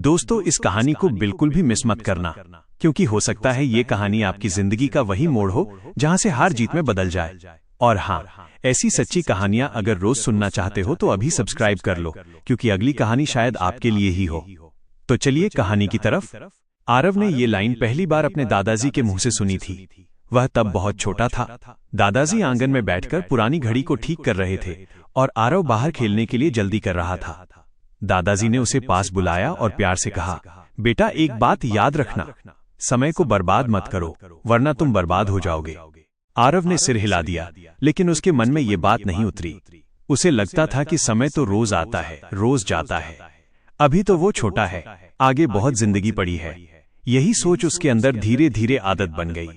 दोस्तों, इस कहानी को बिल्कुल भी मिस मत करना, क्योंकि हो सकता है ये कहानी आपकी जिंदगी का वही मोड़ हो जहां से हार जीत में बदल जाए। और हाँ, ऐसी सच्ची कहानियां अगर रोज सुनना चाहते हो तो अभी सब्सक्राइब कर लो, क्योंकि अगली कहानी शायद आपके लिए ही हो। तो चलिए कहानी की तरफ। आरव ने ये लाइन पहली बार अपने दादाजी के मुंह से सुनी थी। वह तब बहुत छोटा था। दादाजी आंगन में बैठकर पुरानी घड़ी को ठीक कर रहे थे और आरव बाहर खेलने के लिए जल्दी कर रहा था। दादाजी ने उसे पास बुलाया और प्यार से कहा, बेटा, एक बात याद रखना, समय को बर्बाद मत करो, वरना तुम बर्बाद हो जाओगे। आरव ने सिर हिला दिया, लेकिन उसके मन में ये बात नहीं उतरी। उसे लगता था कि समय तो रोज आता है, रोज जाता है। अभी तो वो छोटा है, आगे बहुत जिंदगी पड़ी है। यही सोच उसके अंदर धीरे धीरे आदत बन गई।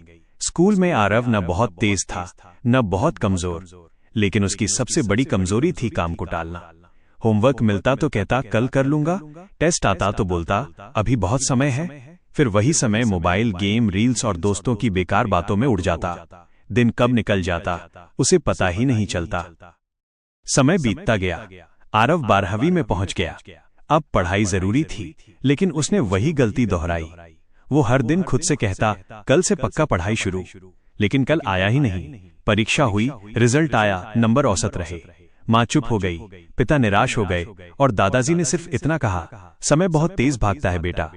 स्कूल में आरव न बहुत तेज था, न बहुत कमजोर, लेकिन उसकी सबसे बड़ी कमजोरी थी काम को टालना। होमवर्क मिलता तो कहता कल कर लूंगा, टेस्ट आता तो बोलता अभी बहुत समय है। फिर वही समय मोबाइल गेम, रील्स और दोस्तों की बेकार बातों में उड़ जाता। दिन कब निकल जाता उसे पता ही नहीं चलता। समय बीतता गया। आरव 12वीं में पहुंच गया। अब पढ़ाई जरूरी थी, लेकिन उसने वही गलती दोहराई। वो हर दिन खुद से कहता कल से पक्का पढ़ाई शुरू, लेकिन कल आया ही नहीं। परीक्षा हुई, रिजल्ट आया, नंबर औसत रहे। माँ चुप हो गई, पिता निराश हो गए और दादाजी ने सिर्फ इतना कहा, समय बहुत तेज भागता है बेटा।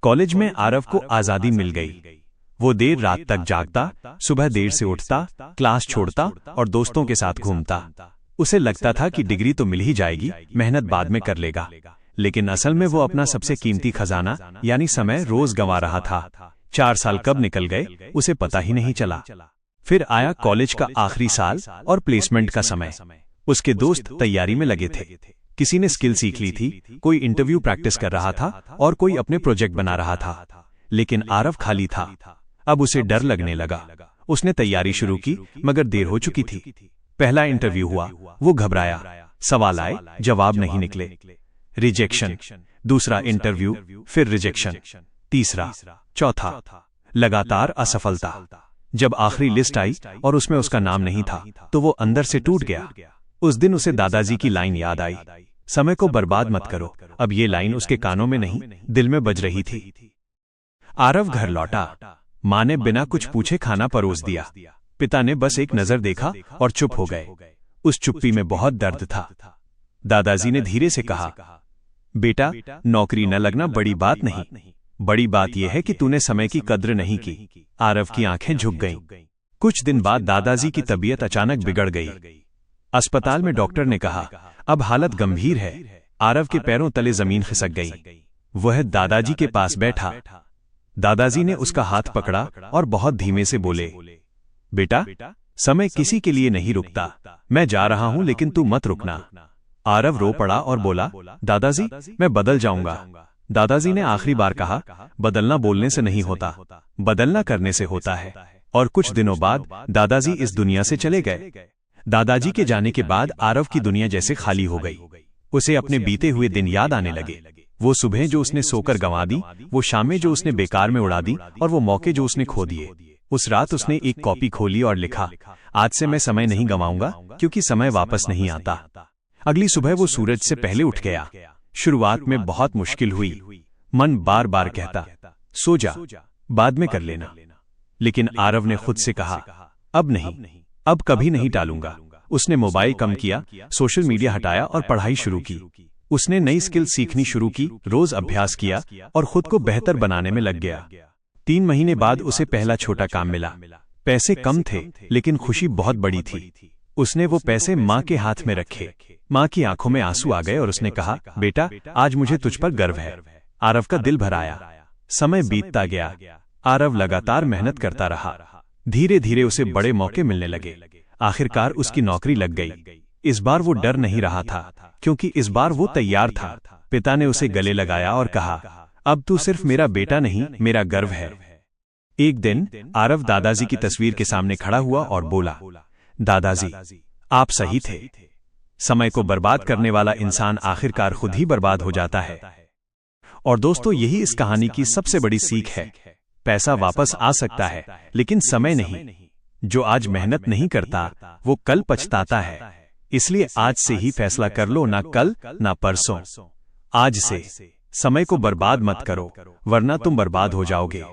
कॉलेज में आरव को आजादी मिल गई। वो देर रात तक जागता, सुबह देर से उठता, क्लास छोड़ता और दोस्तों के साथ घूमता। उसे लगता था कि डिग्री तो मिल ही जाएगी, मेहनत बाद में कर लेगा। लेकिन असल में वो अपना सबसे कीमती खजाना यानी समय रोज गंवा रहा था। 4 साल कब निकल गए उसे पता ही नहीं चला। फिर आया कॉलेज का आखिरी साल और प्लेसमेंट का समय। उसके दोस्त तैयारी में लगे थे। किसी ने स्किल सीख ली थी, कोई इंटरव्यू प्रैक्टिस कर रहा था और कोई अपने प्रोजेक्ट बना रहा था। लेकिन आरव खाली था। अब उसे डर लगने लगा। उसने तैयारी शुरू की, मगर देर हो चुकी थी। पहला इंटरव्यू हुआ, वो घबराया। सवाल आए, जवाब नहीं निकले। रिजेक्शन। दूसरा इंटरव्यू, फिर रिजेक्शन। तीसरा, चौथा, लगातार असफलता। जब आखिरी लिस्ट आई और उसमें उसका नाम नहीं था, तो वो अंदर से टूट गया। उस दिन उसे दादाजी की लाइन याद आई, समय को बर्बाद मत करो। अब ये लाइन उसके कानों में नहीं, दिल में बज रही थी। आरव घर लौटा। माँ ने बिना कुछ पूछे खाना परोस दिया। पिता ने बस एक नजर देखा और चुप हो गए। उस चुप्पी में बहुत दर्द था। दादाजी ने धीरे से कहा, बेटा, नौकरी न लगना बड़ी बात नहीं, बड़ी बात यह है कि तूने समय की कद्र नहीं की। आरव की आंखें झुक गईं। कुछ दिन बाद दादाजी की तबीयत अचानक बिगड़ गई। अस्पताल में डॉक्टर ने कहा, अब हालत गंभीर है। आरव के पैरों तले जमीन खिसक गई। वह दादाजी के पास बैठा। दादाजी ने उसका हाथ पकड़ा और बहुत धीमे से बोले, बेटा, समय किसी के लिए नहीं रुकता। मैं जा रहा हूं, लेकिन तू मत रुकना। आरव रो पड़ा और बोला, दादाजी, मैं बदल जाऊंगा। दादाजी ने आखिरी बार कहा, बदलना बोलने से नहीं होता, बदलना करने से होता है। और कुछ दिनों बाद दादाजी इस दुनिया से चले गए। दादाजी के जाने के बाद आरव की दुनिया जैसे खाली हो गई। उसे अपने बीते हुए दिन याद आने लगे। वो सुबह जो उसने सोकर गंवा दी, वो शामें जो उसने बेकार में उड़ा दी, और वो मौके जो उसने खो दिए। उस रात उसने एक कॉपी खोली और लिखा, आज से मैं समय नहीं गंवाऊंगा, क्योंकि समय वापस नहीं आता। अगली सुबह वो सूरज से पहले उठ गया। शुरुआत में बहुत मुश्किल हुई। मन बार बार कहता, सो जा, बाद में कर लेना। लेकिन आरव ने खुद से कहा, अब नहीं, अब कभी नहीं टालूंगा। उसने मोबाइल कम किया, सोशल मीडिया हटाया और पढ़ाई शुरू की। उसने नई स्किल सीखनी शुरू की, रोज अभ्यास किया और खुद को बेहतर बनाने में लग गया। 3 महीने बाद उसे पहला छोटा काम मिला। पैसे कम थे, लेकिन खुशी बहुत बड़ी थी। उसने वो पैसे माँ के हाथ में रखे। माँ की आंखों में आंसू आ गए और उसने कहा, बेटा, आज मुझे तुझ पर गर्व है। आरव का दिल भर आया। समय बीतता गया। आरव लगातार मेहनत करता रहा। धीरे धीरे उसे बड़े मौके मिलने लगे। आखिरकार उसकी नौकरी लग गई। इस बार वो डर नहीं रहा था, क्योंकि इस बार वो तैयार था। पिता ने उसे गले लगाया और कहा, अब तू सिर्फ मेरा बेटा नहीं, मेरा गर्व है। एक दिन आरव दादाजी की तस्वीर के सामने खड़ा हुआ और बोला, दादाजी, आप सही थे। समय को बर्बाद करने वाला इंसान आखिरकार खुद ही बर्बाद हो जाता है। और दोस्तों, यही इस कहानी की सबसे बड़ी सीख है। पैसा वापस आ सकता है, लेकिन समय नहीं। जो आज मेहनत नहीं करता, वो कल पछताता है। इसलिए आज से ही फैसला कर लो, ना कल ना परसों, आज से। समय को बर्बाद मत करो, वरना तुम बर्बाद हो जाओगे।